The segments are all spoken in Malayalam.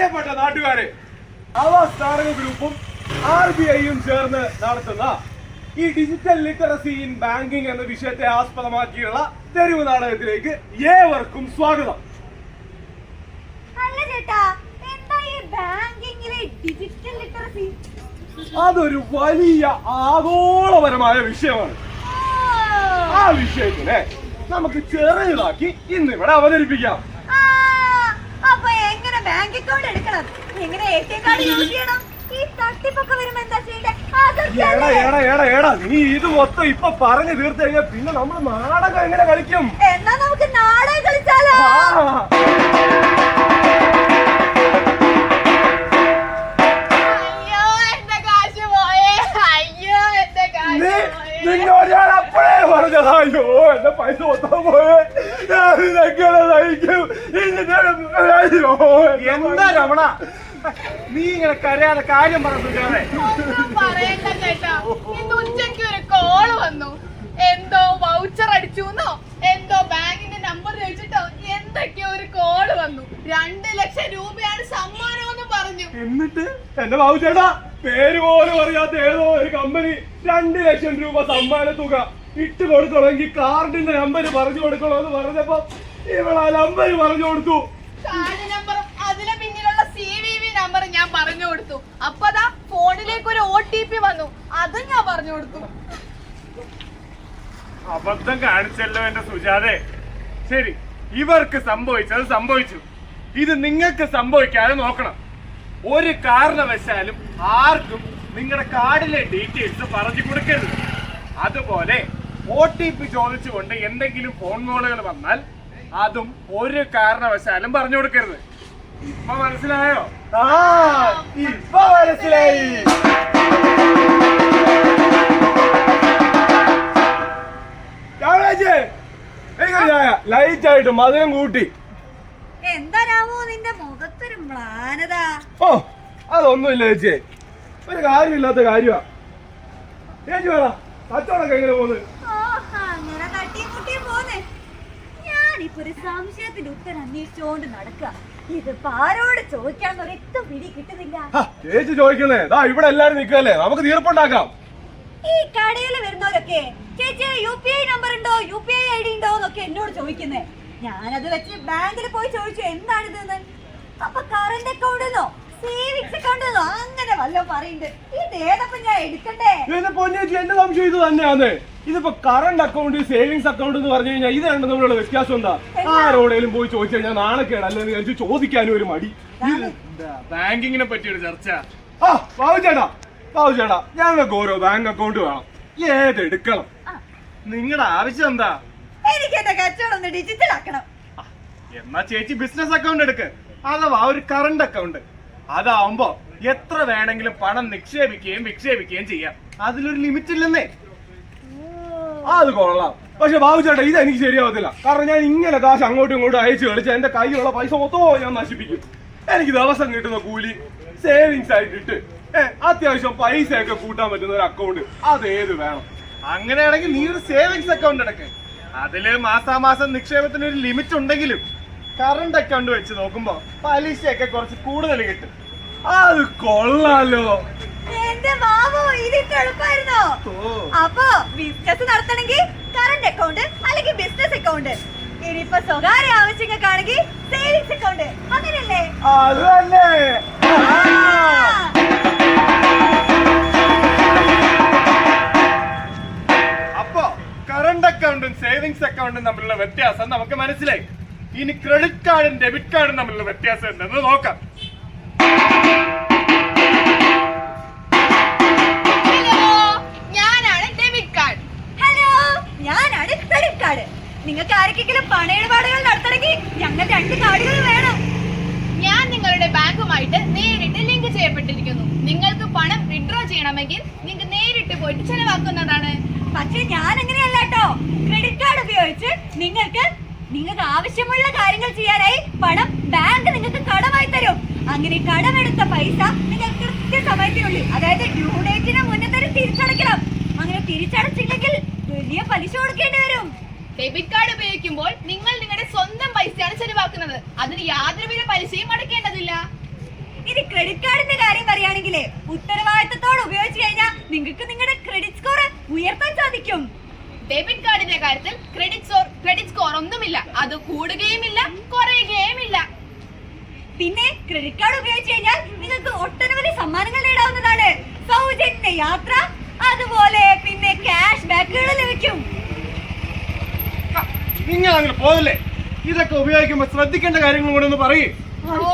പ്രിയപ്പെട്ട നാട്ടുകാരെ, അവസ്ഥാന ഗ്രൂപ്പും RBIയും ചേർന്ന് നടത്തുന്ന ഈ ഡിജിറ്റൽ ലിറ്ററസി ഇൻ ബാങ്കിങ് എന്ന വിഷയത്തെ ആസ്പദമാക്കിയുള്ള തെരുവ് നാടകത്തിലേക്ക് ഏവർക്കും സ്വാഗതം. അതൊരു വലിയ ആഗോളപരമായ വിഷയമാണ്. ആ വിഷയത്തിനെ നമുക്ക് ചെറിയതാക്കി ഇന്നിവിടെ അവതരിപ്പിക്കാം. ബാങ്ക് അക്കൗണ്ട് എടുക്കണം, എങ്ങനെ ATM കാർഡ് യൂസ് ചെയ്യണം, ഈ തട്ടിപ്പൊക്കെ വരുമ്പോ എന്താ ചെയ്യണ്ടേ? നീ ഇത് മൊത്തം ഇപ്പൊ പറഞ്ഞു തീർത്തു കഴിഞ്ഞാൽ പിന്നെ നമ്മൾ നാടകം എങ്ങനെ കളിക്കും? എന്നാ നമുക്ക് നാടകം കളിച്ചാലോ? നിന്നോട് ഞാൻ അപ്പോഴേ പറഞ്ഞത്, അയ്യോ എന്റെ പൈസ മൊത്തം പോയേ, എന്താ രമണ നീ ഇങ്ങനെ കരയാതെ കാര്യം പറഞ്ഞേ. പറയണ്ട ചേട്ടാ, ഇന്ന് ഉച്ചയ്ക്ക് ഒരു കോള് വന്നു. എന്തോ വൗച്ചർ അടിച്ചുന്നോ എന്തോ ബാങ്കിന്റെ നമ്പർ ചോദിച്ചിട്ടോ എന്തൊക്കെയോ ഒരു കോള് വന്നു. 2 ലക്ഷം രൂപയാണ് സമ്മാനം എന്ന് പറഞ്ഞു. എന്നിട്ട് എന്റെ ബാബുചേട്ടാ, പേര് പോലും അറിയാത്ത ഏതോ ഒരു കമ്പനി 2 ലക്ഷം രൂപ സമ്മാന തുക ഇട്ട് കൊടുക്കണമെങ്കിൽ കാർഡിന്റെ നമ്പർ പറഞ്ഞു കൊടുക്കണമെന്ന് പറഞ്ഞപ്പോ ഇവളാ നമ്പർ പറഞ്ഞു കൊടുത്തു. കാർഡ് നമ്പറും അതിന് പിന്നിലുള്ള CVV നമ്പർ ഞാൻ പറഞ്ഞു കൊടുത്തു. അപ്പതാ ഫോണിലേക്ക് ഒരു OTP വന്നു, അതും ഞാൻ പറഞ്ഞു കൊടുത്തു. അബദ്ധം കാണിച്ചല്ലോ എന്റെ സുജാതെ. ശരി, ഇവർക്ക് സംഭവിച്ചത് സംഭവിച്ചു. ഇത് നിങ്ങൾക്ക് സംഭവിക്കാതെ നോക്കണം. ഒരു കാരണവശാലും ആർക്കും നിങ്ങളുടെ കാർഡിലെ ഡീറ്റെയിൽസ് പറഞ്ഞു കൊടുക്കരുത്. അതുപോലെ OTP ചോദിച്ചുകൊണ്ട് എന്തെങ്കിലും ഫോൺ കോളുകൾ വന്നാൽ അതും ഒരു കാരണവശാലും പറഞ്ഞു കൊടുക്കരുത്. ഇപ്പൊ മനസ്സിലായോ? ഇപ്പൊ മനസ്സിലായി. ലൈറ്റ് ആയിട്ട് മധുരം കൂട്ടി. എന്താ രാമോ നിന്റെ മുഖത്തൊരു മ്ലാനത? ഓ, അതൊന്നുമില്ല ചേച്ചി, ഒരു കാര്യമില്ലാത്ത കാര്യമാ. ചേച്ചി വേണ കച്ചവടമൊക്കെ എങ്ങനെ പോകുന്നത്? അങ്ങനെ തട്ടിയും മുട്ടിയും പോന്നെ. ഞാനിപ്പോ ഒരു സംശയത്തിന്റെ ഉത്തരം അന്വേഷിച്ചോണ്ട് നടക്കുക. ഇതിപ്പോ ആരോട് ചോദിക്കാന്ന് ഒരൊറ്റ പിടി കിട്ടുന്നില്ല. ചേച്ചി ചോദിക്കുന്നേ, ഇവിടെ എല്ലാരും നിൽക്കല്ലേ, നമുക്ക് തീർപ്പുണ്ടാക്കാം. ഈ കടയിൽ വരുന്നവരൊക്കെ ചേച്ചി UPI നമ്പർ ഉണ്ടോ, UPI ID ഉണ്ടോ എന്നൊക്കെ എന്നോട് ചോദിക്കുന്നേ. ഞാനത് വെച്ച് ബാങ്കിൽ പോയി ചോദിച്ചു എന്താണിതെന്ന്. അപ്പൊ കറന്റ് അക്കൗണ്ടെന്നോ സേവിങ്സ് അക്കൗണ്ടെന്നോ അങ്ങനെ വല്ലതും പറയുന്നുണ്ട്. ഇത് ഏതപ്പോ ഞാൻ എടുക്കണ്ടേ? എന്റെ സംശയം ഇത് തന്നെയാണ്. ഇതിപ്പോ കറന്റ് അക്കൗണ്ട് സേവിങ്സ് അക്കൗണ്ട് എന്ന് പറഞ്ഞു കഴിഞ്ഞാൽ ഇത് രണ്ടും തമ്മിലുള്ള വ്യത്യാസം എന്താ? ആരോടേലും പോയി ചോദിച്ചു കഴിഞ്ഞാൽ നാണക്കേട് അല്ലെങ്കിൽ ചോദിക്കാനും ഒരു മടി. ബാങ്കിങ്ങിനെ പറ്റിയൊരു ചർച്ച. ബാബുചേട്ടാ, ഞങ്ങൾക്ക് ഓരോ ബാങ്ക് അക്കൗണ്ട് വേണം. ഏതെടുക്കണം? നിങ്ങളുടെ ആവശ്യം എന്താ? എനിക്ക് എന്റെ കച്ചവടം ഒന്ന് ഡിജിറ്റൽ ആക്കണം. എന്നാ ചേച്ചി ബിസിനസ് അക്കൗണ്ട് എടുക്ക്, അഥവാ ഒരു കറന്റ് അക്കൗണ്ട്. അതാവുമ്പോ എത്ര വേണമെങ്കിലും പണം നിക്ഷേപിക്കുകയും വിക്ഷേപിക്കുകയും ചെയ്യാം. അതിലൊരു ലിമിറ്റ് ഇല്ലെന്നേ. അത് കൊള്ളാം. പക്ഷെ ബാബുചേട്ടാ, ഇത് എനിക്ക് ശരിയാവത്തില്ല. കാരണം ഞാൻ ഇങ്ങനെ കാശ് അങ്ങോട്ടും ഇങ്ങോട്ടും അയച്ചു കളിച്ച എന്റെ കയ്യിലുള്ള പൈസ മൊത്തമോ ഞാൻ നശിപ്പിക്കും. എനിക്ക് ദിവസം കിട്ടുന്ന കൂലി സേവിങ്സ് ആയിട്ടിട്ട് അത്യാവശ്യം പൈസയൊക്കെ കൂട്ടാൻ പറ്റുന്ന ഒരു അക്കൗണ്ട് അതേത് വേണം? അങ്ങനെയാണെങ്കിൽ നീ ഒരു സേവിങ്സ് അക്കൗണ്ട് എടുക്ക്. അതില് മാസാമാസം നിക്ഷേപത്തിന് ഒരു ലിമിറ്റ് ഉണ്ടെങ്കിലും കറണ്ട് അക്കൗണ്ട് വെച്ച് നോക്കുമ്പോ പലിശയൊക്കെ കുറച്ച് കൂടുതൽ കിട്ടും. അത് കൊള്ളാലോ. എന്റെ ബാബു, ഇതിട്ട് എളുപ്പമായിരുന്നോ? അപ്പൊ ബിസിനസ് നടത്തണമെങ്കിൽ കറന്റ് അക്കൗണ്ട് അല്ലെങ്കിൽ ബിസിനസ് അക്കൗണ്ട്. ഇനിയിപ്പോ സ്വകാര്യ ആവശ്യങ്ങൾക്കാണെങ്കിൽ സേവിങ്സ് അക്കൗണ്ട്. അങ്ങനെയല്ലേ? അത് തന്നെ. അപ്പോ കറണ്ട് അക്കൗണ്ടും സേവിങ്സ് അക്കൗണ്ടും തമ്മിലുള്ള വ്യത്യാസം നമുക്ക് മനസ്സിലായി. ഇനി ക്രെഡിറ്റ് കാർഡും ഡെബിറ്റ് കാർഡും തമ്മിലുള്ള വ്യത്യാസം എന്തെന്ന് നോക്കാം. ഞാനാണ് ഡെബിറ്റ് കാർഡ്. ഹലോ, ഞാനാണ് ക്രെഡിറ്റ് കാർഡ്. നിങ്ങൾക്ക് ആർക്കെങ്കിലും പണയിടപാടുകൾ നടത്തണമെങ്കിൽ ഞങ്ങൾ 2 കാർഡുകൾ വേണം. ഞാൻ നിങ്ങളുടെ ബാങ്കുമായിട്ട് നേരിട്ട് ലിങ്ക് ചെയ്യപ്പെട്ടിരിക്കുന്നു. നിങ്ങൾക്ക് പണം വിഡ്രോ ചെയ്യണമെങ്കിൽ നിങ്ങൾക്ക് നേരിട്ട് പോയിട്ട് ചെലവാക്കുന്നതാണ്. പക്ഷെ ഞാൻ അങ്ങനെയല്ല കേട്ടോ. ക്രെഡിറ്റ് കാർഡ് ഉപയോഗിച്ച് നിങ്ങൾക്ക് ആവശ്യമുള്ള കാര്യങ്ങൾ ചെയ്യാനായി പണം ബാങ്ക് നിങ്ങൾക്ക് കടമായി തരും. അങ്ങനെ കടമെടുത്ത പൈസ നിങ്ങൾ കൃത്യസമയത്തിനുള്ളിൽ, അതായത് ഡ്യൂ ഡേറ്റിന് മുന്നേ തന്നെ തിരിച്ചടയ്ക്കണം. അങ്ങനെ തിരിച്ചടച്ചില്ലെങ്കിൽ വലിയ പലിശ കൊടുക്കേണ്ടി വരും. ഡെബിറ്റ് കാർഡ് ഉപയോഗിക്കുമ്പോൾ നിങ്ങൾ നിങ്ങളുടെ സ്വന്തം പൈസയാണ് ചെലവാക്കുന്നത്. അതിന് യാതൊരുവിധ പലിശയും അടയ്ക്കേണ്ടതില്ല. ക്രെഡിറ്റ് കാർഡിന്റെ കാര്യം പറയുകയാണെങ്കിലേ ഉത്തരവാദിത്തത്തോടെ ഉപയോഗിച്ചു കഴിഞ്ഞാൽ നിങ്ങൾക്ക് നിങ്ങളുടെ ക്രെഡിറ്റ് സ്കോർ ഉയർത്താൻ സാധിക്കും. ഡെബിറ്റ് കാർഡിന്റെ കാര്യത്തിൽ ക്രെഡിറ്റ് സ്കോർ ഒന്നുമില്ല, അത് കൂടുകയുമില്ല കുറയുകയുമില്ല. പിന്നെ ക്രെഡിറ്റ് കാർഡ് ഉപയോഗിച്ച് കഴിഞ്ഞാൽ നിങ്ങൾക്ക് ഒട്ടനവധി സമ്മാനങ്ങൾ നേടാവുന്നതാണ്. സൗജന്യ യാത്ര, അതുപോലെ പിന്നെ ക്യാഷ് ബാക്കുകൾ ലഭിക്കും. നിങ്ങൾ അങ്ങനെ പോകല്ലേ, ഇതൊക്കെ ഉപയോഗിക്കുമ്പോ ശ്രദ്ധിക്കേണ്ട കാര്യങ്ങളും കൂടെ ഒന്ന് പറയും. ഓ,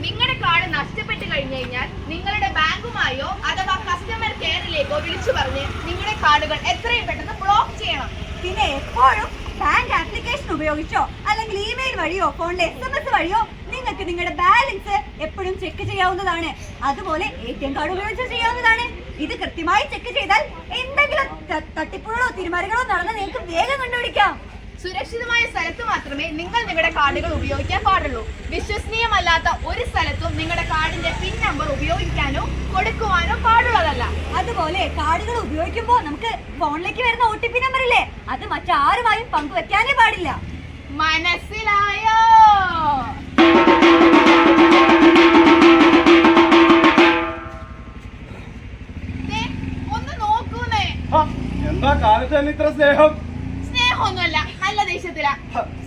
നിങ്ങളുടെ കാർഡ് നഷ്ടപ്പെട്ടു കഴിഞ്ഞു കഴിഞ്ഞാൽ നിങ്ങളുടെ ബാങ്കുമായോ അഥവാ കസ്റ്റമർ കെയറിലേക്കോ വിളിച്ചു പറഞ്ഞ് നിങ്ങളുടെ കാർഡുകൾ എത്രയും പെട്ടെന്ന് ബ്ലോക്ക് ചെയ്യണം. പിന്നെ എപ്പോഴും ബാങ്ക് ആപ്ലിക്കേഷൻ ഉപയോഗിച്ചോ അല്ലെങ്കിൽ ഇമെയിൽ വഴിയോ ഫോണിലെ SMS വഴിയോ നിങ്ങൾക്ക് നിങ്ങളുടെ ബാലൻസ് എപ്പോഴും ചെക്ക് ചെയ്യാവുന്നതാണ്. അതുപോലെ ATM കാർഡ് ഉപയോഗിച്ച് ചെയ്യാവുന്നതാണ്. ഇത് കൃത്യമായി ചെക്ക് ചെയ്താൽ എന്തെങ്കിലും തട്ടിപ്പുകളോ തിരിമറികളോ നടന്ന് നിങ്ങൾക്ക് വേഗം കണ്ടുപിടിക്കാം. സുരക്ഷിതമായ സ്ഥലത്ത് മാത്രമേ നിങ്ങൾ നിങ്ങളുടെ കാർഡുകൾ ഉപയോഗിക്കാൻ പാടുള്ളൂ. വിശ്വസനീയമല്ലാത്ത ഒരു സ്ഥലത്തും നിങ്ങളുടെ കാർഡിന്റെ പിൻ നമ്പർ ഉപയോഗിക്കാനോ കൊടുക്കുവാനോ പാടുള്ളതല്ല. അതുപോലെ കാർഡുകൾ ഉപയോഗിക്കുമ്പോൾ നമുക്ക് ഫോണിലേക്ക് വരുന്ന OTP നമ്പർ ഇല്ലേ, അത് മറ്റാരുമായും പങ്കുവെക്കാനേ പാടില്ല. മനസ്സിലായോ? ഒന്ന് നോക്കൂന്നേ. എന്താ കാലത്ത് തന്നെ ഇത്ര സ്നേഹം? സ്നേഹമൊന്നുമല്ല, നല്ല ദേഷ്യത്തിലാ.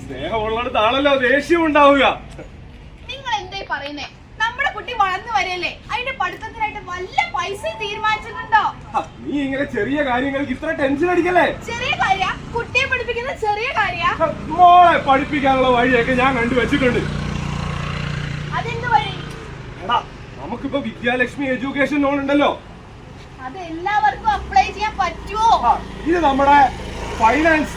സ്നേഹമുള്ളിടത്താണല്ലോ ദേഷ്യം ഉണ്ടാവുക. നിങ്ങൾ എന്തേ പറയുന്നേ? നമ്മുടെ കുട്ടി വളർന്നു വരെയല്ലേ, അതിന്റെ പഠിത്തത്തിനായിട്ട് വല്ല പൈസ തീരുമാനിച്ചിട്ടുണ്ടോ? നീ ഇങ്ങനെ ചെറിയ കാര്യങ്ങൾക്ക് ഇത്ര ടെൻഷൻ അടിക്കല്ലേ. ചെറിയ കാര്യ, കുട്ടിയെ പഠിപ്പിക്കുന്ന ചെറിയ കാര്യ. മോളെ പഠിപ്പിക്കാനുള്ള വഴിയൊക്കെ ഞാൻ കണ്ടുവച്ചിട്ടുണ്ട്. അതെന്ത് വഴി? എടാ, നമുക്കിപ്പോ വിദ്യാലക്ഷ്മി എഡ്യൂക്കേഷൻ ലോൺ ഉണ്ടല്ലോ, അത് എല്ലാവർക്കും അപ്ലൈ ചെയ്യാൻ പറ്റുമോ? ഇത് നമ്മുടെ ഫൈനാൻസ്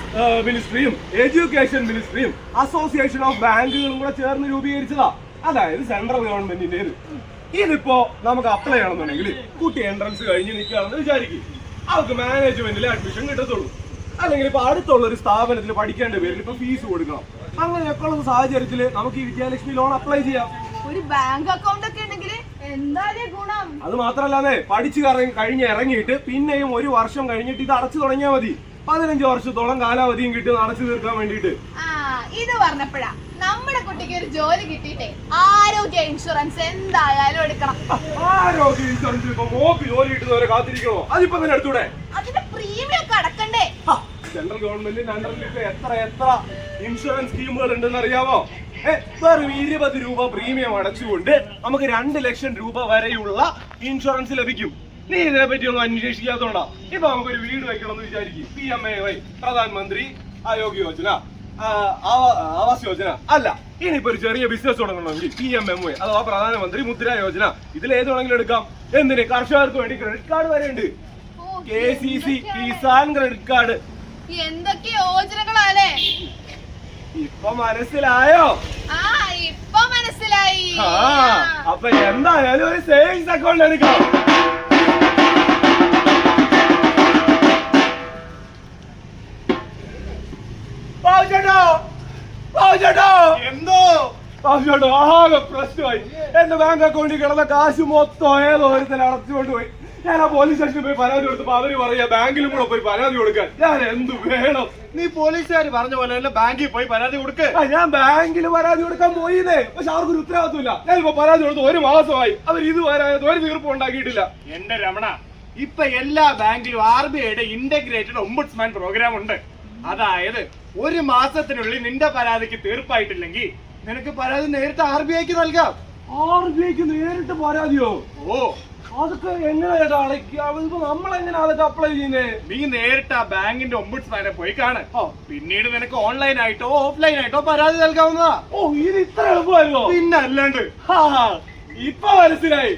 മിനിസ്ട്രിയും എഡ്യൂക്കേഷൻ മിനിസ്ട്രിയും അസോസിയേഷൻ ഓഫ് ബാങ്കുകളും കൂടെ ചേർന്ന് രൂപീകരിച്ചതാ. അതായത് സെൻട്രൽ ഗവൺമെന്റിന്റെ. ഇതിപ്പോ നമുക്ക് അപ്ലൈ ചെയ്യണമെന്നുണ്ടെങ്കിൽ കുട്ടി എൻട്രൻസ് കഴിഞ്ഞ് നിൽക്കുകയാണെന്ന് വിചാരിക്കും, അവർക്ക് മാനേജ്മെന്റിൽ അഡ്മിഷൻ കിട്ടത്തുള്ളൂ. അല്ലെങ്കിൽ ഇപ്പൊ അടുത്തുള്ള ഒരു സ്ഥാപനത്തിൽ പഠിക്കേണ്ട പേരിൽ ഇപ്പൊ ഫീസ് കൊടുക്കണം. അങ്ങനെയൊക്കെ ഉള്ള സാഹചര്യത്തിൽ നമുക്ക് ഈ വിദ്യാലക്ഷ്മി ലോൺ അപ്ലൈ ചെയ്യാം. ഒരു ബാങ്ക് അക്കൗണ്ട് ഒക്കെ ഉണ്ടെങ്കിൽ എന്തായാലും ഗുണം. അത് മാത്രല്ലാതെ പഠിച്ചു കഴിഞ്ഞ് ഇറങ്ങിയിട്ട് പിന്നെയും ഒരു വർഷം കഴിഞ്ഞിട്ട് ഇത് അടച്ചു തുടങ്ങിയാൽ മതി. 15 വർഷത്തോളം കാലാവധിയും കിട്ടും അടച്ചു തീർക്കാൻ വേണ്ടിട്ട്. ഇത് പറഞ്ഞപ്പോഴാ നമ്മുടെ കുട്ടിക്ക് ഒരു ജോലി കിട്ടിയിട്ടേ ആരോഗ്യ ഇൻഷുറൻസ് എന്തായാലും എടുക്കണം. ആരോഗ്യ ഇൻഷുറൻസ് ഇപ്പൊ മോക്ക് ജോലി കിട്ടുന്നവരെ കാത്തിരിക്കണോ? അതിപ്പോ തന്നെ എടുത്തൂടെ? അതിന്റെ പ്രീമിയം ഒക്കെ അടക്കണ്ടേ? സെൻട്രൽ ഗവൺമെന്റിന്റെ അണ്ടറിൽ എത്ര ഇൻഷുറൻസ് സ്കീമുകൾ ഉണ്ടെന്ന് അറിയാമോ? വെറും 20 രൂപ പ്രീമിയം അടച്ചുകൊണ്ട് നമുക്ക് 2 ലക്ഷം രൂപ വരെയുള്ള ഇൻഷുറൻസ് ലഭിക്കും. നീ ഇതിനെ പറ്റി ഒന്നും അന്വേഷിക്കാത്തോണ്ടാ. ഇപ്പൊ നമുക്കൊരു വീട് വെക്കണം എന്ന് വിചാരിക്കും, PMAY, പ്രധാനമന്ത്രി ആരോഗ്യ യോജന, ആവാസ് യോജന. അല്ല, ഇനിയിപ്പോ ഒരു ചെറിയ ബിസിനസ് തുടങ്ങണമെങ്കിൽ PMMY അഥവാ പ്രധാനമന്ത്രി മുദ്ര യോജന. ഇതിലേത് വേണമെങ്കിലും എടുക്കാം. എന്തിന്? കർഷകർക്ക് വേണ്ടി ക്രെഡിറ്റ് കാർഡ് വരെയുണ്ട്. KCC Kisan credit card. എന്തൊക്കെ യോജനകളാലേ? ഇപ്പൊ മനസ്സിലായോ? ഇപ്പൊ മനസ്സിലായി. അപ്പൊ എന്തായാലും ഒരു സേവിങ്സ് അക്കൗണ്ട് എടുക്കാം. എന്തോ ആകെ പ്രശ്നമായി. എന്റെ ബാങ്ക് അക്കൗണ്ടിൽ കിടന്ന കാശ് മൊത്തം ഏതോ ഒരുത്തൽ അടച്ചുകൊണ്ട് പോയി. ഞാൻ ആ പോലീസ് സ്റ്റേഷനിൽ പോയി പരാതി കൊടുത്തപ്പോ അവര് പറയാ ബാങ്കിലും കൂടെ പോയി പരാതി കൊടുക്കാൻ. ഞാൻ എന്ത് വേണം? നീ പോലീസുകാർ പറഞ്ഞ പോലെ ബാങ്കിൽ പോയി പരാതി കൊടുക്ക. ഞാൻ ബാങ്കിൽ പരാതി കൊടുക്കാൻ പോയിന്നേ, പക്ഷെ അവർക്കൊരു ഉത്തരവാദിത്തമില്ല. ഞാനിപ്പോ പരാതി കൊടുത്ത് 1 മാസമായി, അവർ ഇതുവരെ ഒരു തീർപ്പ് ഉണ്ടാക്കിയിട്ടില്ല. എന്റെ രമണ, ഇപ്പൊ എല്ലാ ബാങ്കിലും RBIയുടെ ഇന്റഗ്രേറ്റഡ് ഒംബുഡ്സ്മാൻ പ്രോഗ്രാം ഉണ്ട്. അതായത് 1 മാസത്തിനുള്ളിൽ നിന്റെ പരാതിക്ക് തീർപ്പായിട്ടില്ലെങ്കിൽ നിനക്ക് പരാതി നേരിട്ട് RBIക്ക് നൽകാം. RBIക്ക് നേരിട്ട് പരാതിയോ? ഓ, അതൊക്കെ എങ്ങനെയാ അടയ്ക്കുക? നമ്മളെങ്ങനെ അതൊക്കെ അപ്ലൈ ചെയ്യുന്നേ? നീ നേരിട്ട് ആ ബാങ്കിന്റെ ഒംബുഡ്സ്മാനെ പോയി കാണ്. പിന്നീട് നിനക്ക് ഓൺലൈൻ ആയിട്ടോ ഓഫ്ലൈൻ ആയിട്ടോ പരാതി നൽകാവുന്നതാ. ഓ, ഇത് ഇത്ര എളുപ്പമായിരുന്നോ? പിന്നെ അല്ലാണ്ട്. ഇപ്പൊ മനസ്സിലായി.